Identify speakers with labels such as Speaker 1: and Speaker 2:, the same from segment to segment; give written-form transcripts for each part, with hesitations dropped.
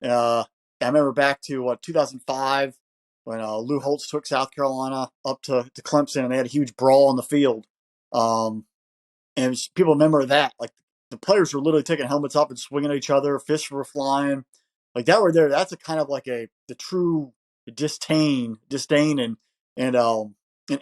Speaker 1: I remember back to 2005 when Lou Holtz took South Carolina up to Clemson and they had a huge brawl on the field. Um, and people remember that. Like the players were literally taking helmets off and swinging at each other, fists were flying. Like that were there. That's a kind of like the true disdain and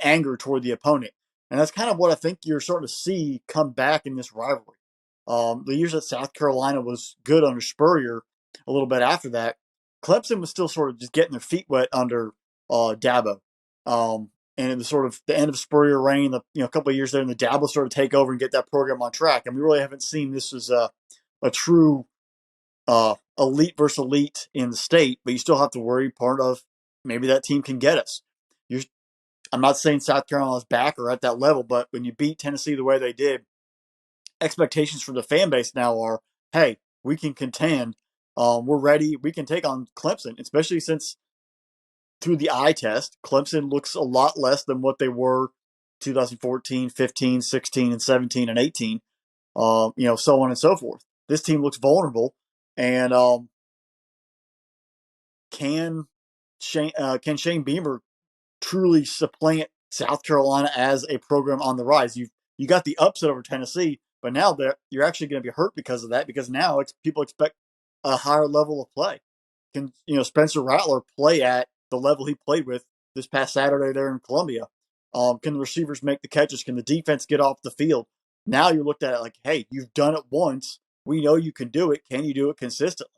Speaker 1: anger toward the opponent. And that's kind of what I think you're starting to see come back in this rivalry. The years that South Carolina was good under Spurrier, a little bit after that, Clemson was still sort of just getting their feet wet under Dabo. And in the sort of the end of Spurrier reign, a couple of years there, and the Dabo started to take over and get that program on track. And we really haven't seen this as a true elite versus elite in the state, but you still have to worry part of maybe that team can get us. You're, I'm not saying South Carolina's back or at that level, but when you beat Tennessee the way they did, expectations from the fan base now are, hey, we can contend. We're ready. We can take on Clemson, especially since through the eye test, Clemson looks a lot less than what they were 2014, 15, 16, and 17 and 18, so on and so forth. This team looks vulnerable, and can Shane Beamer truly supplant South Carolina as a program on the rise? You got the upset over Tennessee, but now you're actually going to be hurt because of that. Because now people expect a higher level of play. Can Spencer Rattler play at the level he played with this past Saturday there in Columbia? Can the receivers make the catches? Can the defense get off the field? Now you're looked at it like, hey, you've done it once. We know you can do it. Can you do it consistently?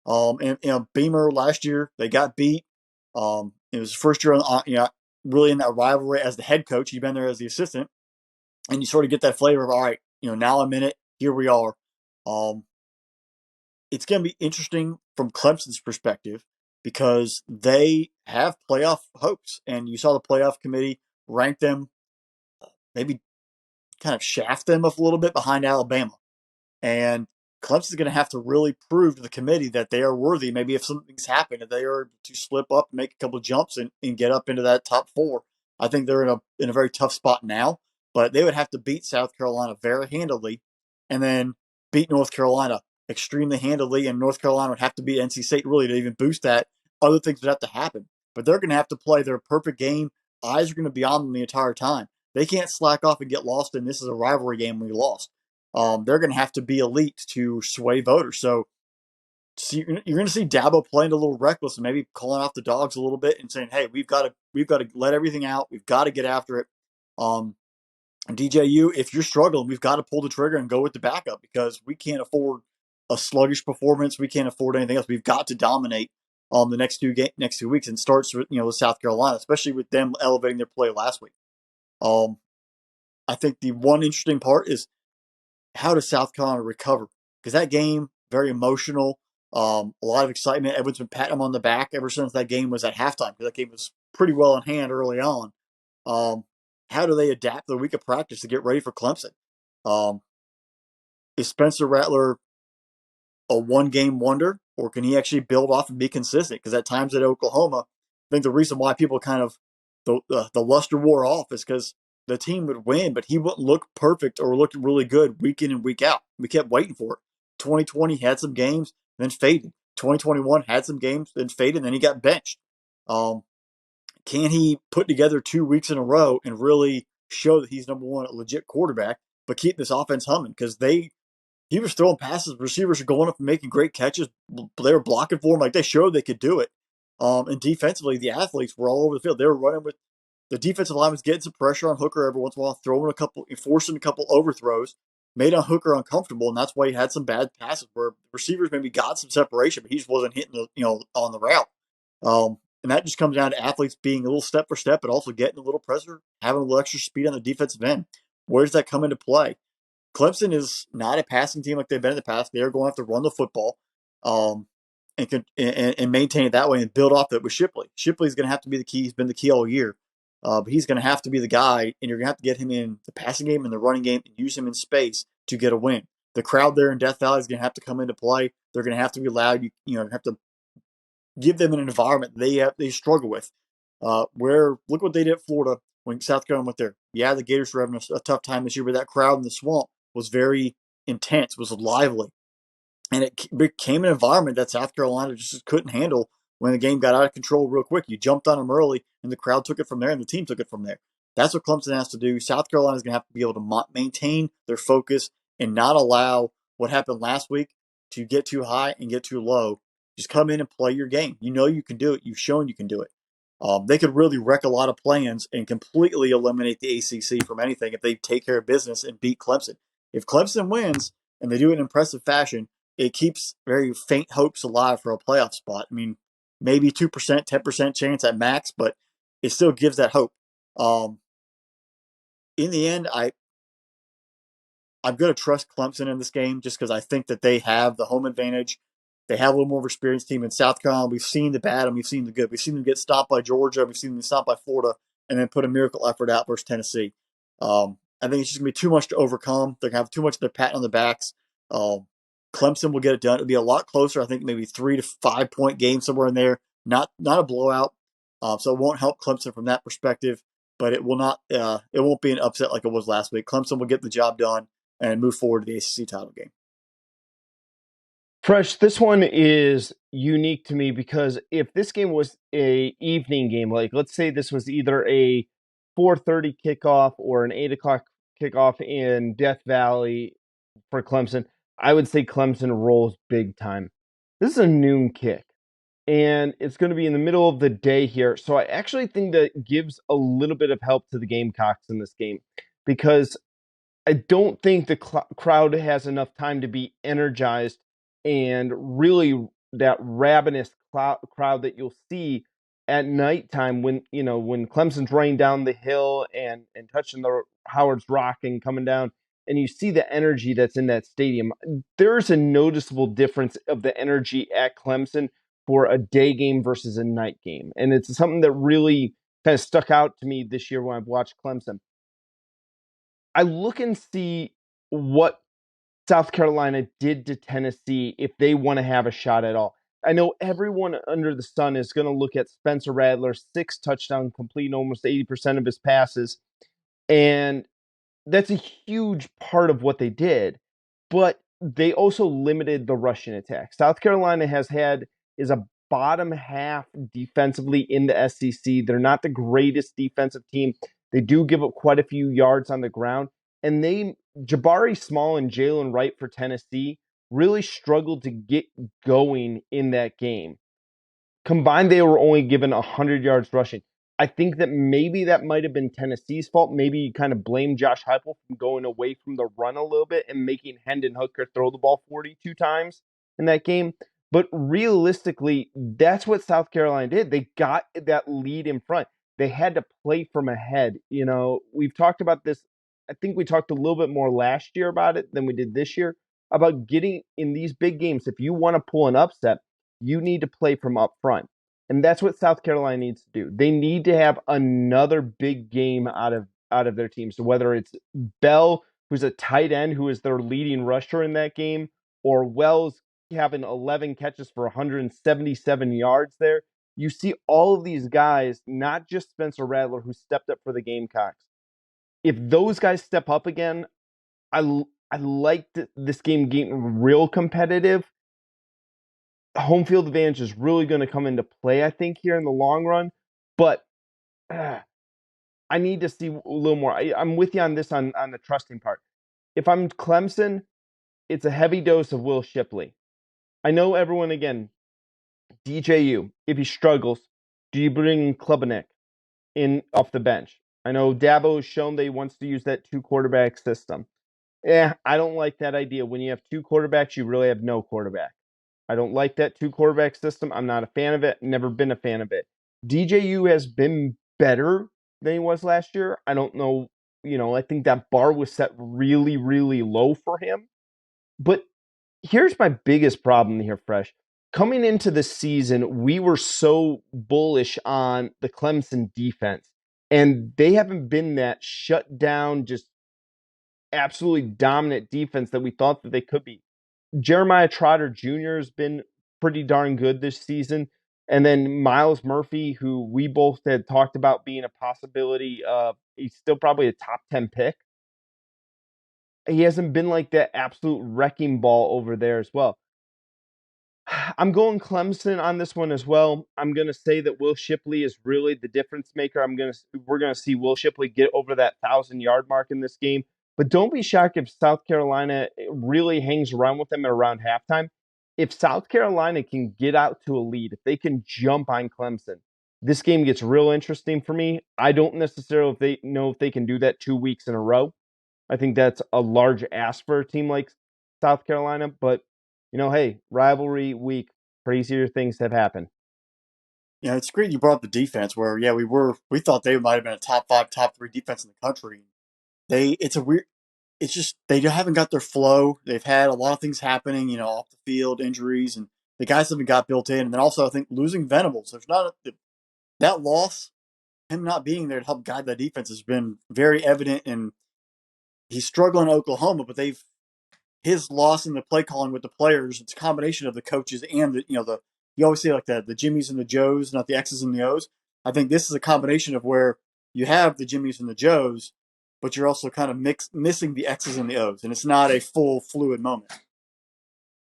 Speaker 1: And Beamer last year, they got beat. It was his first year really in that rivalry as the head coach. He'd been there as the assistant, and you sort of get that flavor of, all right, now I'm in it. Here we are. It's going to be interesting from Clemson's perspective because they have playoff hopes, and you saw the playoff committee rank them, maybe kind of shaft them up a little bit behind Alabama. And Clemson's going to have to really prove to the committee that they are worthy. Maybe if something's happened, if they are to slip up, make a couple of jumps, and get up into that top four, I think they're in a very tough spot now. But they would have to beat South Carolina very handily, and then beat North Carolina extremely handily. And North Carolina would have to beat NC State really to even boost that. Other things would have to happen, but they're going to have to play their perfect game. Eyes are going to be on them the entire time. They can't slack off and get lost. And this is a rivalry game we lost. They're going to have to be elite to sway voters. So you're going to see Dabo playing a little reckless and maybe calling off the dogs a little bit and saying, "Hey, we've got to let everything out. We've got to get after it." DJU, if you're struggling, we've got to pull the trigger and go with the backup because we can't afford a sluggish performance. We can't afford anything else. We've got to dominate the next 2 weeks, and starts with South Carolina, especially with them elevating their play last week. I think the one interesting part is, how does South Carolina recover? Because that game, very emotional, a lot of excitement. Everyone's been patting them on the back ever since that game was at halftime, because that game was pretty well in hand early on. How do they adapt the week of practice to get ready for Clemson? Is Spencer Rattler a one-game wonder, or can he actually build off and be consistent? Because at times at Oklahoma, I think the reason why people kind of the luster wore off is because the team would win, but he wouldn't look perfect or look really good week in and week out. We kept waiting for it. 2020 had some games, then faded. 2021 had some games, then faded, and then he got benched. Can he put together 2 weeks in a row and really show that he's number one, a legit quarterback, but keep this offense humming? Because he was throwing passes, receivers are going up and making great catches. They were blocking for him, like they showed they could do it. And defensively, the athletes were all over the field. They were running with the defensive line was getting some pressure on Hooker every once in a while, forcing a couple overthrows, made on Hooker uncomfortable, and that's why he had some bad passes where receivers maybe got some separation, but he just wasn't hitting on the route. And that just comes down to athletes being a little step for step, but also getting a little pressure, having a little extra speed on the defensive end. Where does that come into play? Clemson is not a passing team like they've been in the past. They are going to have to run the football and maintain it that way and build off that with Shipley. Shipley's going to have to be the key. He's been the key all year. But he's going to have to be the guy, and you're going to have to get him in the passing game and the running game and use him in space to get a win. The crowd there in Death Valley is going to have to come into play. They're going to have to be loud. You have to give them an environment they struggle with. Look what they did at Florida when South Carolina went there. Yeah, the Gators were having a tough time this year, but that crowd in the swamp was very intense, was lively. and it became an environment that South Carolina just couldn't handle when the game got out of control real quick. You jumped on them early, and the crowd took it from there, and the team took it from there. That's what Clemson has to do. South Carolina is going to have to be able to maintain their focus and not allow what happened last week to get too high and get too low. Just come in and play your game. You know you can do it. You've shown you can do it. They could really wreck a lot of plans and completely eliminate the ACC from anything if they take care of business and beat Clemson. If Clemson wins and they do it in impressive fashion, it keeps very faint hopes alive for a playoff spot. I mean, maybe 2%, 10% chance at max, but it still gives that hope. In the end, I'm going to trust Clemson in this game just because I think that they have the home advantage. They have a little more of an experienced team in South Carolina. We've seen the bad and we've seen the good. We've seen them get stopped by Georgia. We've seen them stopped by Florida and then put a miracle effort out versus Tennessee. I think it's just going to be too much to overcome. They're going to have too much of their pat on the backs. Clemson will get it done. It'll be a lot closer. I think maybe 3 to 5 point game somewhere in there. Not a blowout. So it won't help Clemson from that perspective. But it will not. It won't be an upset like it was last week. Clemson will get the job done and move forward to the ACC title game.
Speaker 2: Fresh, this one is unique to me because if this game was a evening game, like let's say this was either a 4:30 kickoff or an 8 o'clock kickoff in Death Valley for Clemson, I would say Clemson rolls big time. This is a noon kick, and it's going to be in the middle of the day here. So I actually think that gives a little bit of help to the Gamecocks in this game because I don't think the crowd has enough time to be energized and really that ravenous crowd that you'll see at nighttime when Clemson's running down the hill and touching the Howard's Rock and coming down, and you see the energy that's in that stadium. There's a noticeable difference of the energy at Clemson for a day game versus a night game, and it's something that really kind of stuck out to me this year when I've watched Clemson. I look and see what South Carolina did to Tennessee if they want to have a shot at all. I know everyone under the sun is going to look at Spencer Rattler, 6 touchdowns, completing almost 80% of his passes. And that's a huge part of what they did. But they also limited the rushing attack. South Carolina is a bottom half defensively in the SEC. They're not the greatest defensive team. They do give up quite a few yards on the ground. And Jabari Small and Jalen Wright for Tennessee really struggled to get going in that game. Combined, they were only given 100 yards rushing. I think that maybe that might have been Tennessee's fault. Maybe you kind of blame Josh Heupel from going away from the run a little bit and making Hendon Hooker throw the ball 42 times in that game. But realistically, that's what South Carolina did. They got that lead in front. They had to play from ahead. We've talked about this. I think we talked a little bit more last year about it than we did this year about getting in these big games. If you want to pull an upset, you need to play from up front. And that's what South Carolina needs to do. They need to have another big game out of their team. So whether it's Bell, who's a tight end, who is their leading rusher in that game, or Wells having 11 catches for 177 yards there, you see all of these guys, not just Spencer Rattler, who stepped up for the Gamecocks. If those guys step up again, I like this game getting real competitive. Home field advantage is really going to come into play, I think, here in the long run. But I need to see a little more. I'm with you on this on the trusting part. If I'm Clemson, it's a heavy dose of Will Shipley. I know everyone, again, DJU, if he struggles, do you bring Klubnik in off the bench? I know Dabo has shown that he wants to use that 2 quarterback system. I don't like that idea. When you have 2 quarterbacks, you really have no quarterback. I don't like that 2 quarterback system. I'm not a fan of it. Never been a fan of it. DJU has been better than he was last year. I don't know. I think that bar was set really, really low for him. But here's my biggest problem here, Fresh. Coming into the season, we were so bullish on the Clemson defense, and they haven't been that shut down, just absolutely dominant defense that we thought that they could be. Jeremiah Trotter Jr. has been pretty darn good this season. And then Miles Murphy, who we both had talked about being a possibility, he's still probably a top 10 pick. He hasn't been like that absolute wrecking ball over there as well. I'm going Clemson on this one as well. I'm going to say that Will Shipley is really the difference maker. We're going to see Will Shipley get over that 1,000-yard mark in this game. But don't be shocked if South Carolina really hangs around with them at around halftime. If South Carolina can get out to a lead, if they can jump on Clemson, this game gets real interesting for me. I don't necessarily know if they can do that 2 weeks in a row. I think that's a large ask for a team like South Carolina, but hey, rivalry week, crazier things have happened.
Speaker 1: It's great you brought up the defense where, yeah, we thought they might have been a top five, top three defense in the country. It's just they haven't got their flow. They've had a lot of things happening, off the field, injuries, and the guys haven't got built in. And then also, I think losing Venables, there's not that loss, him not being there to help guide the defense has been very evident. And he's struggling in Oklahoma, but his loss in the play calling with the players, it's a combination of the coaches and you always say like the Jimmies and the Joes, not the X's and the O's. I think this is a combination of where you have the Jimmies and the Joes, but you're also kind of missing the X's and the O's, and it's not a full fluid moment.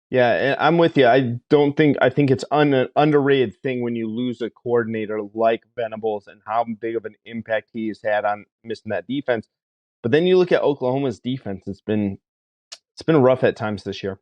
Speaker 2: Yeah, I'm with you. I think it's an underrated thing when you lose a coordinator like Venables and how big of an impact he's had on missing that defense. But then you look at Oklahoma's defense. It's been rough at times this year.